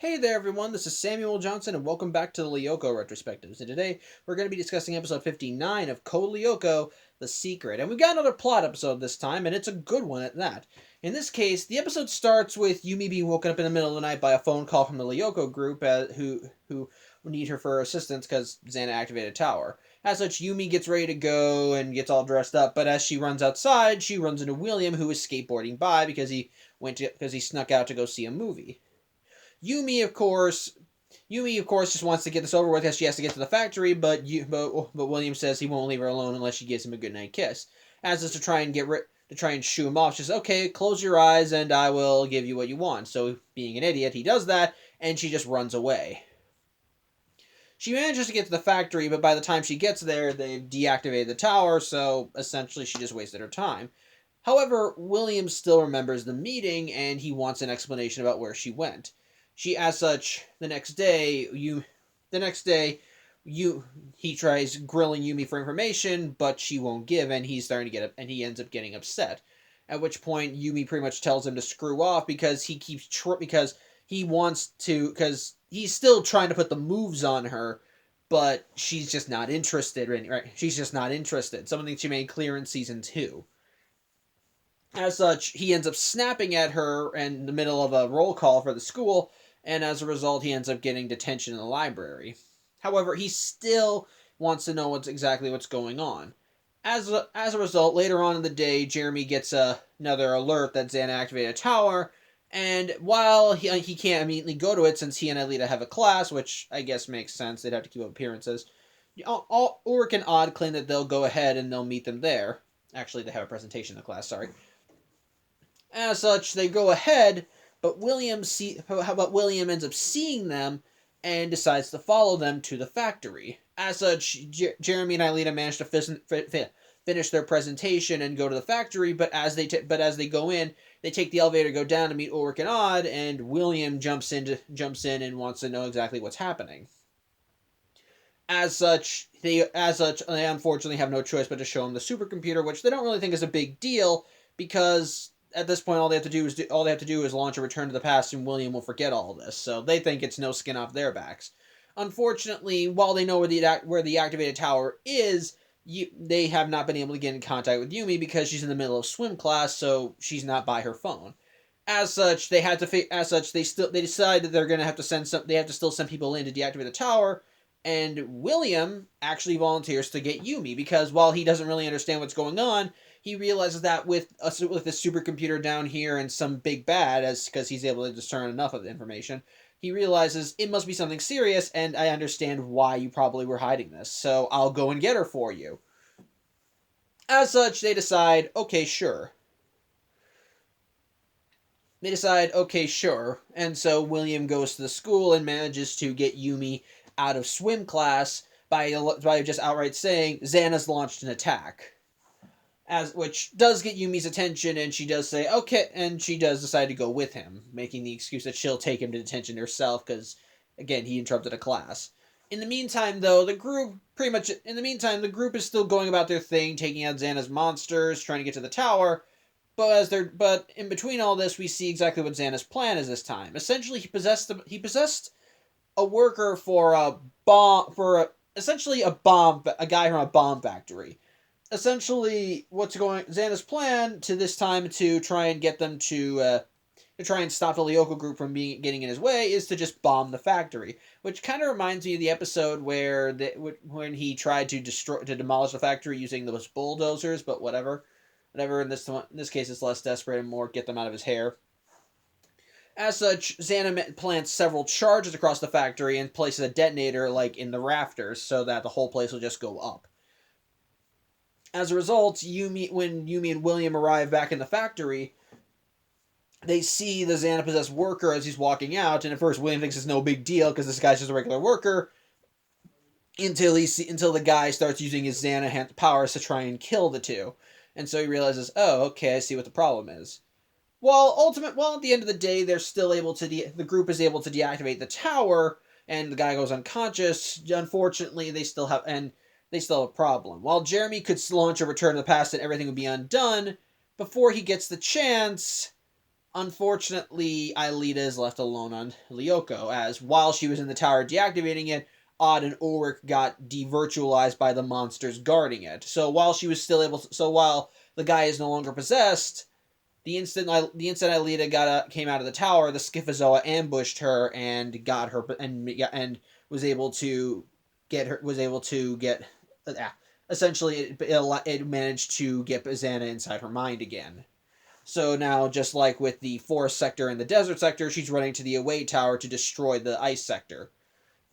Hey there, everyone. This is Samuel Johnson, and welcome back to the Lyoko Retrospectives. And today we're going to be discussing episode 59 of Code Lyoko: The Secret. And we've got another plot episode this time, and it's a good one at that. In this case, the episode starts with Yumi being woken up in the middle of the night by a phone call from the Lyoko group, who need her for assistance because Xana activated a tower. As such, Yumi gets ready to go and gets all dressed up, but as she runs outside, she runs into William, who is skateboarding by because he snuck out to go see a movie. Yumi, of course, just wants to get this over with because she has to get to the factory. But William says he won't leave her alone unless she gives him a goodnight kiss. As is to try and shoo him off. She says, "Okay, close your eyes and I will give you what you want." So, being an idiot, he does that, and she just runs away. She manages to get to the factory, but by the time she gets there, they've deactivated the tower. So essentially, she just wasted her time. However, William still remembers the meeting, and he wants an explanation about where she went. As such, the next day, he tries grilling Yumi for information, but she won't give, and he ends up getting upset. At which point, Yumi pretty much tells him to screw off because because he's still trying to put the moves on her, but she's just not interested. Right? She's just not interested. Something she made clear in season 2. As such, he ends up snapping at her in the middle of a roll call for the school, and as a result, he ends up getting detention in the library. However, he still wants to know exactly what's going on. As a result, later on in the day, Jeremy gets another alert that Xana activated a tower, and while he can't immediately go to it since he and Alita have a class, which I guess makes sense, they'd have to keep up appearances, Ulrich and Odd claim that they'll go ahead and they'll meet them there. Actually, they have a presentation in the class, sorry. As such, they go ahead, but William ends up seeing them and decides to follow them to the factory. As such, Jeremy and Aelita manage to finish their presentation and go to the factory, but as they go in, they take the elevator to go down to meet Ulrich and Odd, and William jumps in and wants to know exactly what's happening. As such, they unfortunately have no choice but to show him the supercomputer, which they don't really think is a big deal because at this point all they have to do is launch a return to the past and William will forget all this. So they think it's no skin off their backs. Unfortunately, while they know where the activated tower is, they have not been able to get in contact with Yumi because she's in the middle of swim class, so she's not by her phone. As such, they decide that they're going to have to they have to still send people in to deactivate the tower. And William actually volunteers to get Yumi because while he doesn't really understand what's going on, he realizes that with the supercomputer down here and some big bad, because he's able to discern enough of the information, he realizes it must be something serious, and I understand why you probably were hiding this, so I'll go and get her for you. As such, they decide, okay, sure. And so William goes to the school and manages to get Yumi out of swim class by just outright saying, Xana's launched an attack. Which does get Yumi's attention, and she does say, okay, and she does decide to go with him, making the excuse that she'll take him to detention herself, because, again, he interrupted a class. In the meantime, the group is still going about their thing, taking out Xana's monsters, trying to get to the tower, but in between all this, we see exactly what Xana's plan is this time. Essentially, he possessed a worker for a guy from a bomb factory. Essentially, Xana's plan to this time to try and get them to try and stop the Lyoko group from getting in his way is to just bomb the factory, which kind of reminds me of the episode when he tried to demolish the factory using those bulldozers, but whatever. In this case, it's less desperate and more get them out of his hair. As such, Xana plants several charges across the factory and places a detonator in the rafters so that the whole place will just go up. As a result, when Yumi and William arrive back in the factory, they see the Xana-possessed worker as he's walking out, and at first William thinks it's no big deal because this guy's just a regular worker, until the guy starts using his Xana powers to try and kill the two. And so he realizes, oh, okay, I see what the problem is. While at the end of the day, the group is able to deactivate the tower, and the guy goes unconscious. Unfortunately, they still have a problem. While Jeremy could launch a return to the past and everything would be undone, before he gets the chance, Unfortunately, Aelita is left alone on Lyoko, as while she was in the tower deactivating it, Odd and Ulrich got devirtualized by the monsters guarding it. So while she was still able to, so while the guy is no longer possessed, the instant Aelita came out of the tower, the Schifozoa ambushed her and got her and was able to get essentially it managed to get Bazana inside her mind again. So now, just like with the forest sector and the desert sector, she's running to the away tower to destroy the ice sector.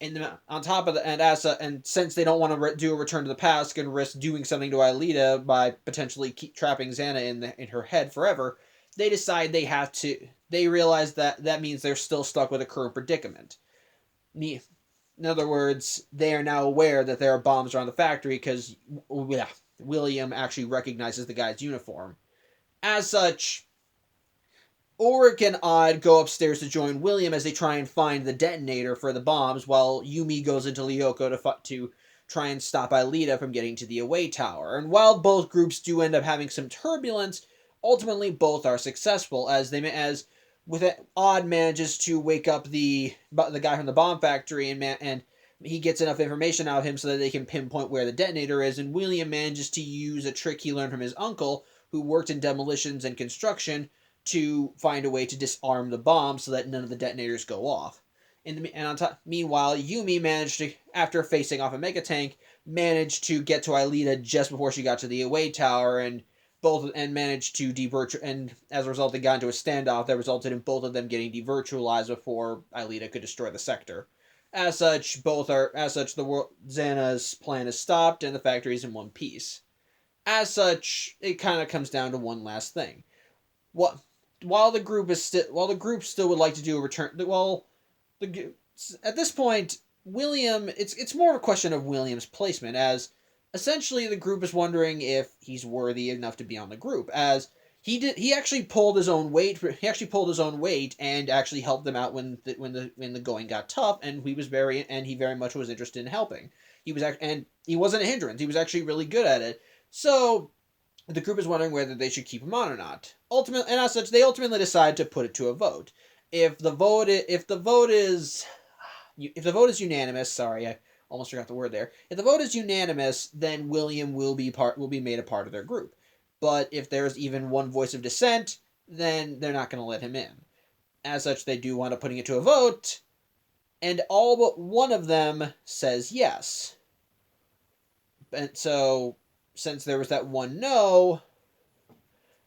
And on top of that, and since they don't want to do a return to the past and risk doing something to Aelita by potentially keep trapping Xana in her head forever, they decide they have to. They realize that means they're still stuck with a current predicament. In other words, they are now aware that there are bombs around the factory because William actually recognizes the guy's uniform. As such, Ulrich and Odd go upstairs to join William as they try and find the detonator for the bombs, while Yumi goes into Lyoko to try and stop Aelita from getting to the away tower. And while both groups do end up having some turbulence, ultimately both are successful as with it, Odd manages to wake up the guy from the bomb factory and he gets enough information out of him so that they can pinpoint where the detonator is, and William manages to use a trick he learned from his uncle, who worked in demolitions and construction, to find a way to disarm the bomb so that none of the detonators go off. Meanwhile, Yumi managed to, after facing off a mega tank, managed to get to Aelita just before she got to the away tower, and managed to and as a result, they got into a standoff that resulted in both of them getting devirtualized before Aelita could destroy the sector. The world Xana's plan is stopped and the factory is in one piece. As such, it kind of comes down to one last thing. What while the group still would like to do a return, at this point, William, it's more of a question of William's placement, as essentially the group is wondering if he's worthy enough to be on the group, as he actually pulled his own weight and actually helped them out when the going got tough, and he very much was interested in helping. He wasn't a hindrance. He was actually really good at it. So the group is wondering whether they should keep him on or not. As such, they ultimately decide to put it to a vote. If the vote is unanimous, sorry, I almost forgot the word there. If the vote is unanimous, then William will be made a part of their group. But if there's even one voice of dissent, then they're not going to let him in. As such, they do wind up putting it to a vote, and all but one of them says yes. And so, since there was that one no,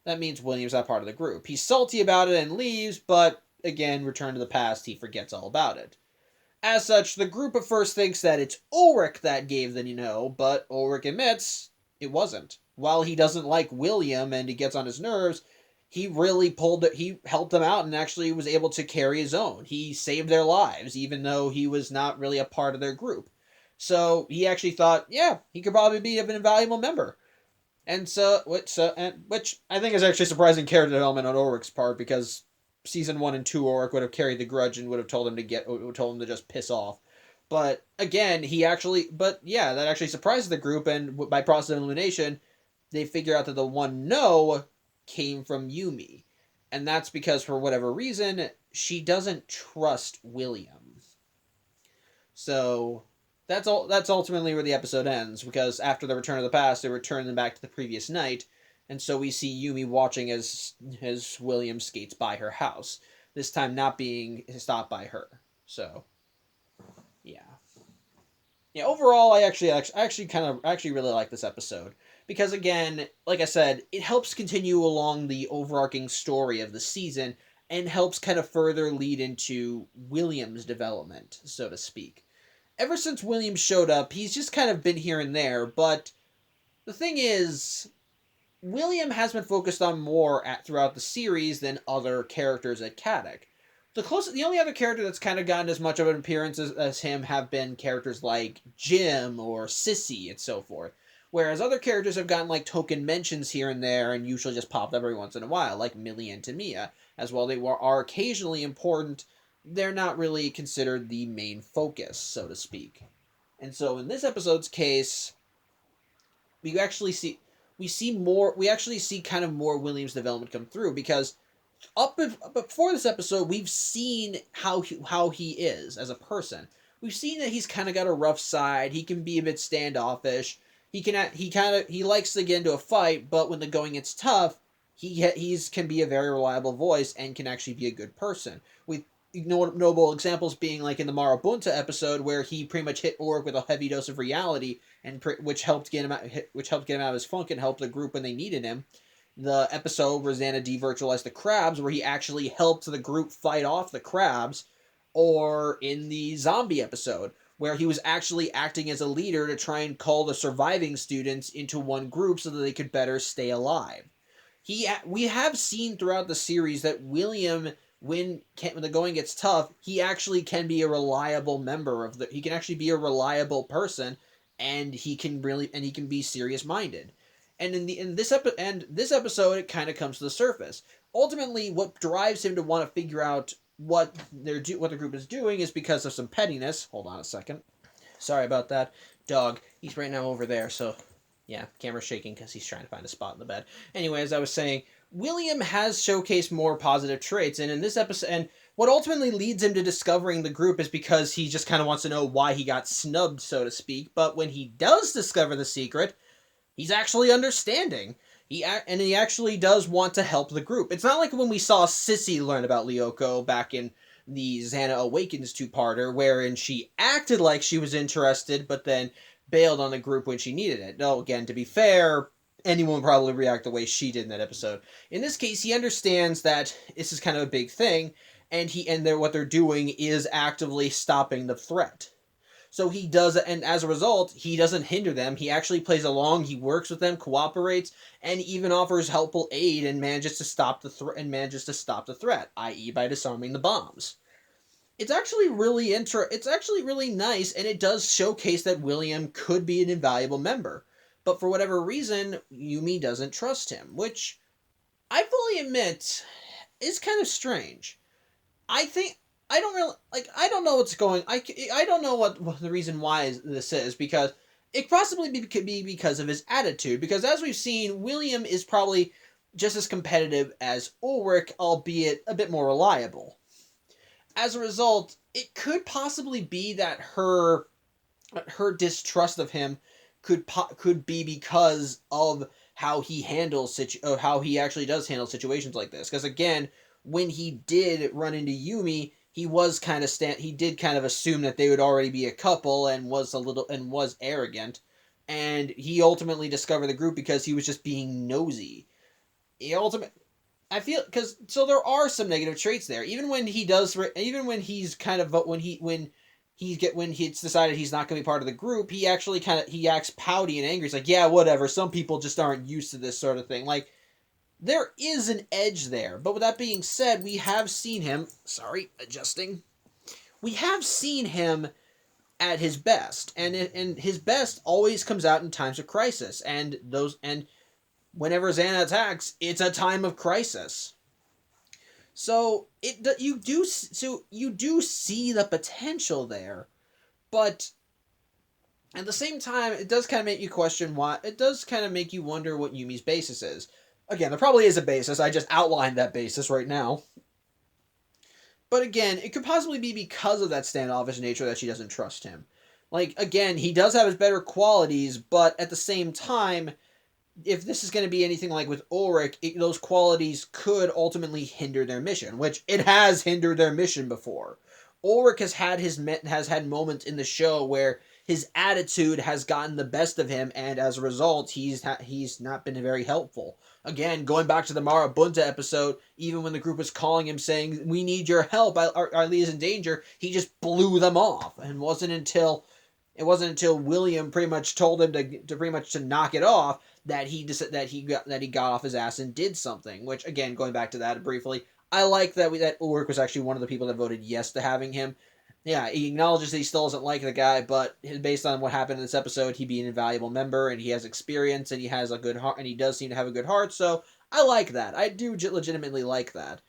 that means William's not part of the group. He's salty about it and leaves, but again, return to the past, he forgets all about it. As such, the group at first thinks that it's Ulrich that gave the no, but Ulrich admits it wasn't. While he doesn't like William and he gets on his nerves, he helped them out and actually was able to carry his own. He saved their lives, even though he was not really a part of their group. So he actually thought, yeah, he could probably be an invaluable member. Which I think is actually surprising character development on Ulrich's part, because season 1 and 2 Ulrich would have carried the grudge and would have told him to just piss off. But again, that actually surprises the group, and by process of elimination, they figure out that the one no came from Yumi. And that's because, for whatever reason, she doesn't trust William. So that's ultimately where the episode ends, because after the return of the past, they return them back to the previous night, and so we see Yumi watching as William skates by her house, this time not being stopped by her. So, yeah. Yeah, overall, I actually really like this episode, because again, like I said, it helps continue along the overarching story of the season and helps kind of further lead into William's development, so to speak. Ever since William showed up, he's just kind of been here and there, but the thing is, William has been focused on more throughout the series than other characters at Caddock. The only other character that's kind of gotten as much of an appearance as him have been characters like Jim or Sissy and so forth. Whereas other characters have gotten like token mentions here and there and usually just popped up every once in a while, like Millie and Tamia. As while they are occasionally important, they're not really considered the main focus, so to speak. And so in this episode's case, we actually see kind of more William's development come through, because before this episode, we've seen how he is as a person. We've seen that he's kind of got a rough side. He can be a bit standoffish. He likes to get into a fight, but when the going gets tough, he's can be a very reliable voice and can actually be a good person. With notable examples being like in the Marabunta episode where he pretty much hit Orc with a heavy dose of reality, and which helped get him out of his funk and helped the group when they needed him. The episode where Xana devirtualized the crabs, where he actually helped the group fight off the crabs, or in the zombie episode, where he was actually acting as a leader to try and call the surviving students into one group so that they could better stay alive. We have seen throughout the series that William, when the going gets tough, he actually can be a reliable member of the. He can actually be a reliable person, and he can be serious minded. And in this episode, it kind of comes to the surface. Ultimately, what drives him to want to figure out what the group is doing is because of some pettiness. Hold on a second. Sorry about that. Dog. He's right now over there, so yeah, camera's shaking because he's trying to find a spot in the bed. Anyway, as I was saying, William has showcased more positive traits, and in this episode, and what ultimately leads him to discovering the group is because he just kind of wants to know why he got snubbed, so to speak. But when he does discover the secret, he's actually understanding. He actually does want to help the group. It's not like when we saw Sissy learn about Lyoko back in the Xana Awakens two-parter, wherein she acted like she was interested, but then bailed on the group when she needed it. No, again, to be fair, anyone would probably react the way she did in that episode. In this case, he understands that this is kind of a big thing, and what they're doing is actively stopping the threat. So he does, and as a result, he doesn't hinder them. He actually plays along. He works with them, cooperates, and even offers helpful aid and manages to stop the threat, i.e., by disarming the bombs. It's actually It's actually really nice, and it does showcase that William could be an invaluable member. But for whatever reason, Yumi doesn't trust him, which I fully admit is kind of strange. I think I don't really I don't know what's going. I don't know what the reason why this is, because it possibly could be because of his attitude. Because as we've seen, William is probably just as competitive as Ulrich, albeit a bit more reliable. As a result, it could possibly be that her distrust of him could be because of how he actually does handle situations like this. Because again, when he did run into Yumi, he did kind of assume that they would already be a couple, and was arrogant, and he ultimately discovered the group because he was just being nosy. I feel because so there are some negative traits there. Even when he's decided he's not going to be part of the group, he actually he acts pouty and angry. He's like, yeah, whatever. Some people just aren't used to this sort of thing. Like, there is an edge there. But with that being said, we have seen him. Sorry, adjusting. We have seen him at his best, and his best always comes out in times of crisis. And whenever Xana attacks, it's a time of crisis. So you do see the potential there, but at the same time, it does kind of make you question why. It does kind of make you wonder what Yumi's basis is. Again, there probably is a basis. I just outlined that basis right now. But again, it could possibly be because of that standoffish nature that she doesn't trust him. Like, again, he does have his better qualities, but at the same time, if this is going to be anything like with Ulrich, those qualities could ultimately hinder their mission, which it has hindered their mission before. Ulrich has had moments in the show where his attitude has gotten the best of him, and as a result, he's not been very helpful. Again, going back to the Marabunta episode, even when the group was calling him saying, "We need your help, our lead is in danger," he just blew them off, and it wasn't until William pretty much told him to knock it off that he got off his ass and did something. Which, again, going back to that briefly, I like that Ulrich was actually one of the people that voted yes to having him. Yeah, he acknowledges that he still doesn't like the guy, but based on what happened in this episode, he'd be an invaluable member, and he has experience, and he has a good heart, and he does seem to have a good heart, so I like that. I do legitimately like that.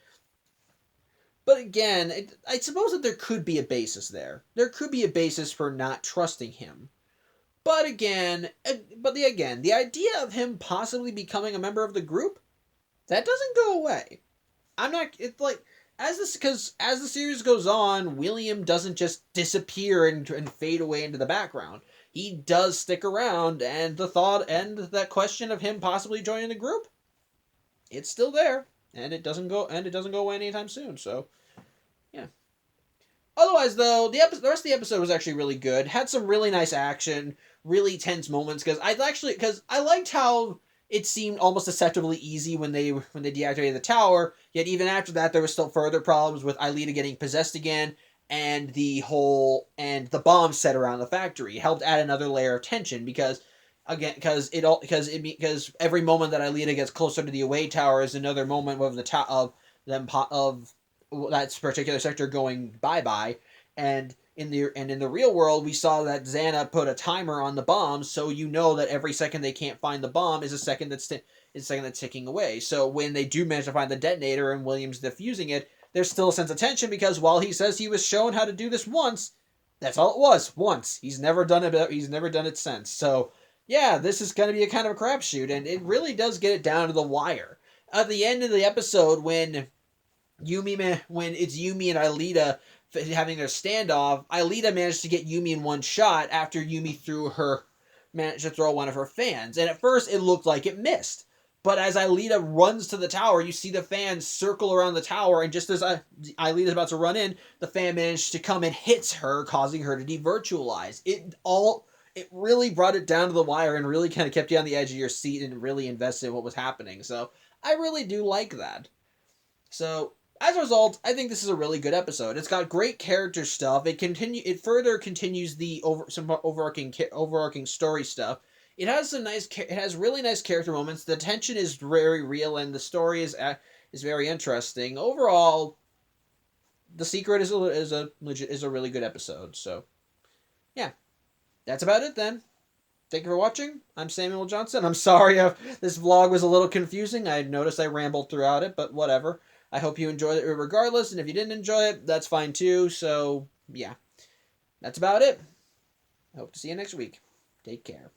But again, I suppose that there could be a basis there. There could be a basis for not trusting him. But again, the idea of him possibly becoming a member of the group, that doesn't go away. I'm not. It's like as the series goes on, William doesn't just disappear and fade away into the background. He does stick around, and the thought and that question of him possibly joining the group, it's still there, and it doesn't go away anytime soon. So yeah. Otherwise, though, the rest of the episode was actually really good. Had some really nice action, really tense moments. Because I liked how it seemed almost deceptively easy when they deactivated the tower. Yet even after that, there was still further problems with Aelita getting possessed again, and the bomb set around the factory. It helped add another layer of tension because every moment that Aelita gets closer to the away tower is another moment of of that particular sector going bye bye. And in the real world, we saw that Xana put a timer on the bombs, so you know that every second they can't find the bomb is a second that's ticking away. So when they do manage to find the detonator and Williams defusing it, there's still a sense of tension because while he says he was shown how to do this once, that's all it was once. He's never done it. He's never done it since. So yeah, this is going to be a kind of a crapshoot, and it really does get it down to the wire. At the end of the episode, when it's Yumi and Aelita having their standoff, Aelita managed to get Yumi in one shot after Yumi managed to throw one of her fans. And at first, it looked like it missed. But as Aelita runs to the tower, you see the fans circle around the tower, and just as Aelita's about to run in, the fan managed to come and hits her, causing her to devirtualize. It really brought it down to the wire and really kind of kept you on the edge of your seat and really invested in what was happening. So I really do like that. So as a result, I think this is a really good episode. It's got great character stuff. It further continues some overarching story stuff. It has really nice character moments. The tension is very real, and the story is very interesting. Overall, The Secret is a really good episode. So yeah, that's about it then. Thank you for watching. I'm Samuel Johnson. I'm sorry if this vlog was a little confusing. I noticed I rambled throughout it, but whatever. I hope you enjoyed it regardless, and if you didn't enjoy it, that's fine too. So, yeah. That's about it. I hope to see you next week. Take care.